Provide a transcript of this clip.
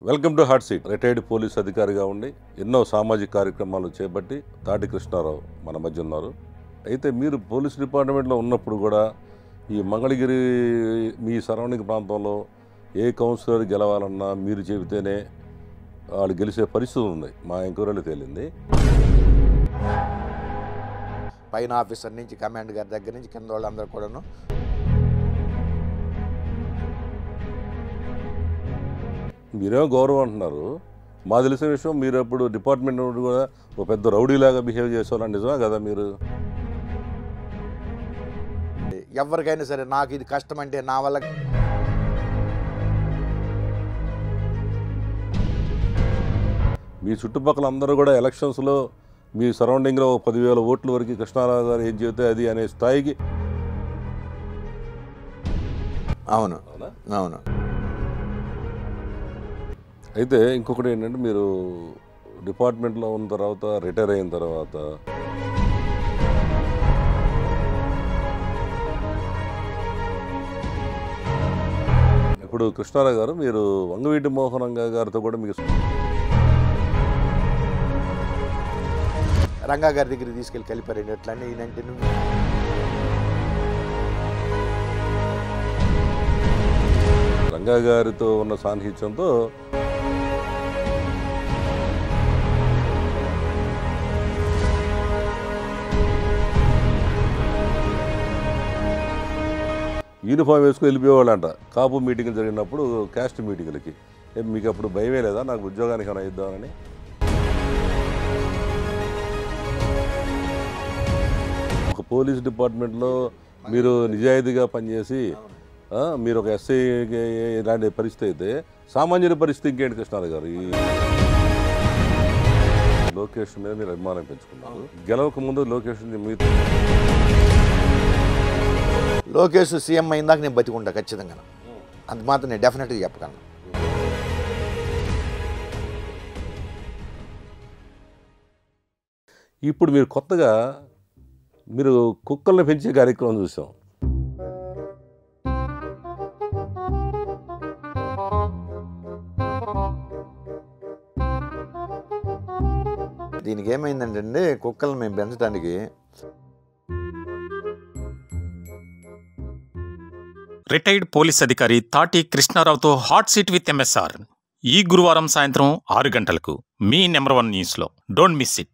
Welcome to hot seat. Retired police అధికారిగా ఉండి ఎన్నో సామాజిక కార్యక్రమాలు చేపట్టి తాటి కృష్ణారావు మన మధ్య ఉన్నారు. అయితే మీరు పోలీస్ డిపార్ట్మెంట్లో ఉన్నప్పుడు కూడా ఈ మంగళగిరి మీ సరౌండింగ్ ప్రాంతంలో ఏ కౌన్సిలర్ గెలవాలన్నా మీరు చెబితేనే వాళ్ళు గెలిచే పరిస్థితులు ఉన్నాయి. మా ఎంక్వైరీలో తేలింది. పైన ఆఫీసర్ నుంచి కమాండ్ గారి దగ్గర నుంచి కింద వాళ్ళందరూ కూడాను మీరేమో గౌరవం అంటున్నారు. మా తెలిసిన విషయం మీరు అప్పుడు డిపార్ట్మెంట్ కూడా ఒక పెద్ద రౌడీలాగా బిహేవ్ చేసేవాళ్ళని నిజమే కదా మీరు? ఎవరికైనా సరే నాకు ఇది కష్టం అంటే నా వల్ల మీ చుట్టుపక్కల అందరూ కూడా ఎలక్షన్స్లో మీ సరౌండింగ్లో 10,000 ఓట్ల వరకు కృష్ణారావు గారు ఏం చెబితే అది అనే స్థాయికి. అవును అవును. అయితే ఇంకొకటి ఏంటంటే మీరు డిపార్ట్మెంట్లో ఉన్న తర్వాత రిటైర్ అయిన తర్వాత ఇప్పుడు కృష్ణారావు గారు మీరు వంగవీటి మోహనంగా గారితో కూడా మీకు రంగా గారి దగ్గరికి తీసుకెళ్ళి కలిపారండి. ఎట్లా ఈయనంటే రంగా గారితో ఉన్న సాన్నిహిత్యంతో యూనిఫామ్ వేసుకుని వెళ్ళిపోయేవాళ్ళంట కాపు మీటింగ్లు జరిగినప్పుడు, క్యాస్ట్ మీటింగ్లకి. మీకు అప్పుడు భయమే లేదా నాకు ఉద్యోగానికి ఏమైనా ఇద్దామని? ఒక పోలీస్ డిపార్ట్మెంట్లో మీరు నిజాయితీగా పనిచేసి మీరు ఒక ఎస్ఐ ఇలాంటి పరిస్థితి అయితే సామాన్యుల పరిస్థితి ఇంకేంటి కృష్ణారావు గారు? ఈ లోకేష్ మీద మీరు అభిమానం పెంచుకున్నారు. గెలవక ముందు లోకేష్ మీతో లోకేష్ సీఎం అయిందాక నేను బతికుంటా ఖచ్చితంగా. అంత మాత్రం నేను డెఫినెట్గా చెప్పగలను. ఇప్పుడు మీరు కొత్తగా మీరు కుక్కల్ని పెంచే కార్యక్రమం చూసాం. దీనికి ఏమైందంటే కుక్కలను మేము పెంచడానికి రిటైర్డ్ పోలీస్ అధికారి తాటి కృష్ణారావుతో హాట్ సీట్ విత్ ఎంఎస్ఆర్ ఈ గురువారం సాయంత్రం 6 గంటలకు మీ నెంబర్ 1 న్యూస్లో. Don't miss it.